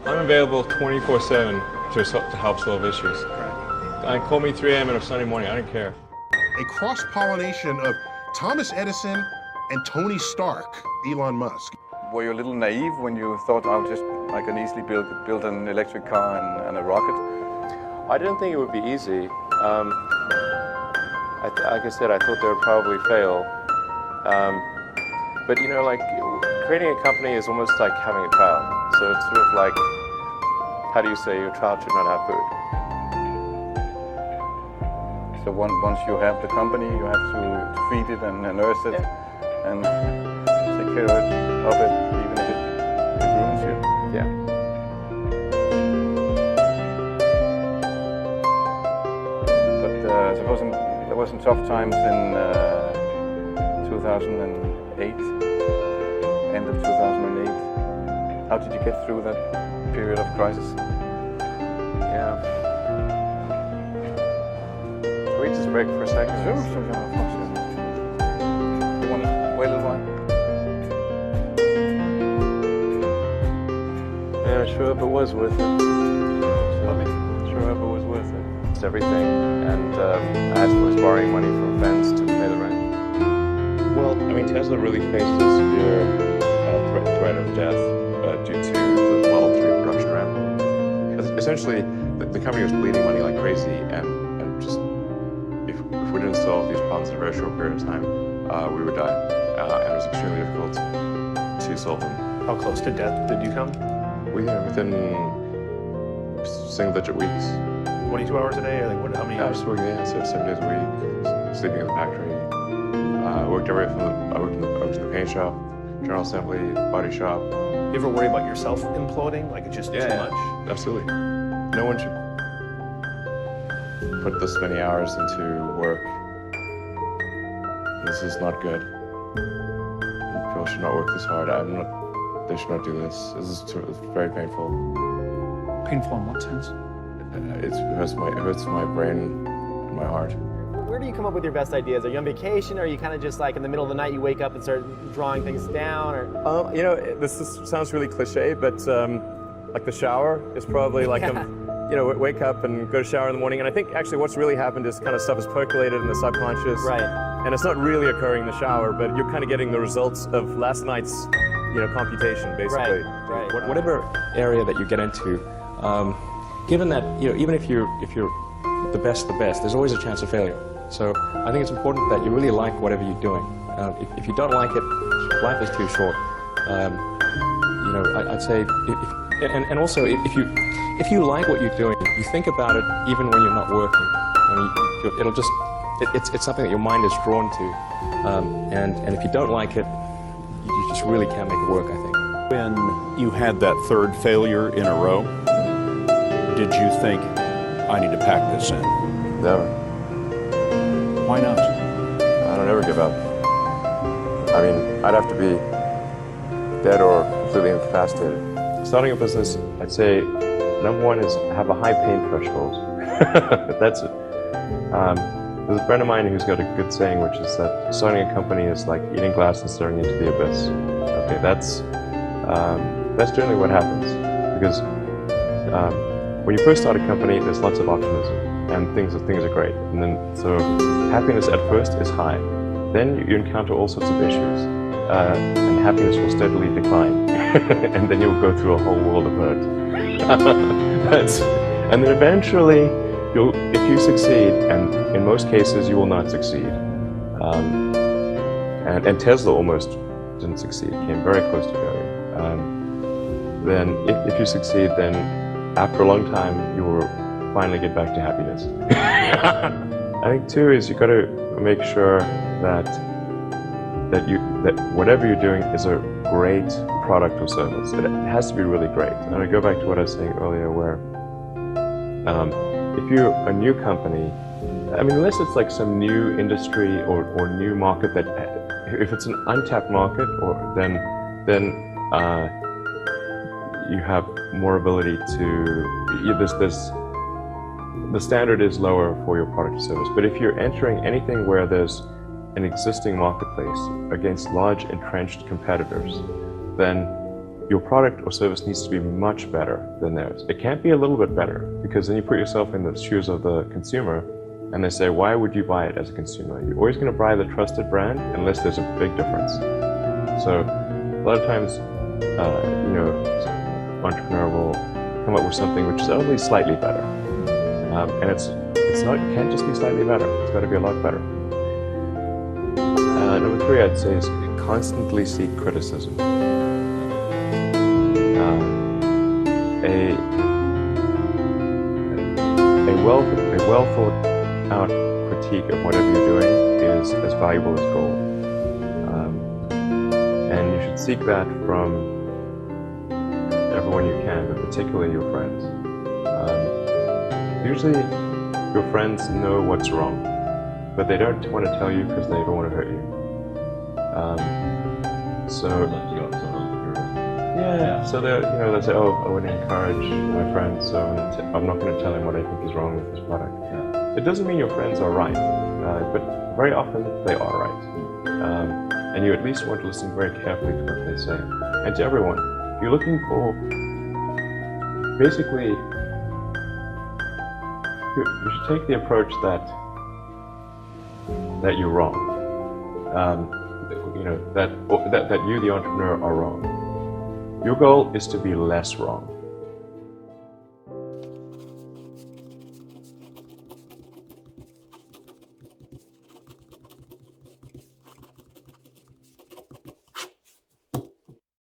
I'm available 24/7 to help solve issues. Call me 3 a.m. on a Sunday morning, I don't care. A cross-pollination of Thomas Edison and Tony Stark, Elon Musk. Were you a little naive when you thought I can easily build an electric car and a rocket? I didn't think it would be easy. Like I said, I thought they would probably fail. But you know, like creating a company is almost like having a child. So it's sort of like, how do you say your child should not have food? So once you have the company, you have to feed it and nurse it and take care of it, even if it ruins you. Yeah. But supposing there were some tough times in 2008, end of 2008. How did you get through that period of crisis? Yeah. Can we just break for a second? Sure, of course. You want to wait a little while? Yeah, sure hope it was worth it. Sure hope it was worth it. It's everything, and I was borrowing money from friends to pay the rent. Well, I mean, Tesla really faced a severe threat of death due to the Model 3 production ramp. Essentially, the company was bleeding money like crazy, and just if we didn't solve these problems in a very short period of time, we would die. And it was extremely difficult to solve them. How close to death did you come? Within single-digit weeks. 22 hours a day, or like how many I hours? was working 7 days a week, sleeping in the factory. I worked in the paint shop, general assembly, body shop. You ever worry about yourself imploding? Like it's just too much? Absolutely. No one should put this many hours into work. This is not good. People should not work this hard. They should not do this. It's very painful. Painful in what sense? It hurts my brain and my heart. Where do you come up with your best ideas? Are you on vacation, or are you kind of just like in the middle of the night you wake up and start drawing things down? Or You know, this sounds really cliche, but like the shower is probably like wake up and go to shower in the morning. And I think actually what's really happened is kind of stuff is percolated in the subconscious. Right. And it's not really occurring in the shower, but you're kind of getting the results of last night's computation, basically. Right. Whatever area that you get into, given that even if you're the best, there's always a chance of failure. So I think it's important that you really like whatever you're doing. If you don't like it, life is too short. I'd say, and also if you like what you're doing, you think about it even when you're not working. I mean, it's something that your mind is drawn to, and if you don't like it, you just really can't make it work, I think. When you had that third failure in a row, did you think, I need to pack this in? Never. Why not? I don't ever give up. I mean, I'd have to be dead or completely incapacitated. Starting a business, I'd say, number one is have a high pain threshold. That's it. There's a friend of mine who's got a good saying, which is that starting a company is like eating glass and staring into the abyss. Okay, that's generally what happens, because when you first start a company, there's lots of optimism and things are great, and then so happiness at first is high. Then you encounter all sorts of issues, and happiness will steadily decline, and then you'll go through a whole world of hurt. And then eventually, if you succeed, and in most cases you will not succeed, and Tesla almost didn't succeed, came very close to failure. Then if you succeed, then after a long time you will finally get back to happiness. I think too is you've got to make sure that whatever you're doing is a great product or service. It has to be really great. And I go back to what I was saying earlier, where if you're a new company, I mean, unless it's like some new industry or new market that, if it's an untapped market, then you have more ability to, the standard is lower for your product or service. But if you're entering anything where there's an existing marketplace against large entrenched competitors, then your product or service needs to be much better than theirs. It can't be a little bit better, because then you put yourself in the shoes of the consumer and they say, why would you buy it as a consumer? You're always going to buy the trusted brand unless there's a big difference. So a lot of times, entrepreneur will come up with something which is only slightly better. And it can't just be slightly better. It's got to be a lot better. Number 3, I'd say, is constantly seek criticism. A well thought out critique of whatever you're doing is as valuable as gold. And you should seek that from everyone you can, but particularly your friends. Usually your friends know what's wrong, but they don't want to tell you because they don't want to hurt you. So they'll say, oh, I wouldn't encourage my friend, so I'm not going to tell him what I think is wrong with this product. It doesn't mean your friends are right, but very often they are right. And you at least want to listen very carefully to what they say. And to everyone, you're looking for, basically, you should take the approach that you're wrong. That you, the entrepreneur, are wrong. Your goal is to be less wrong.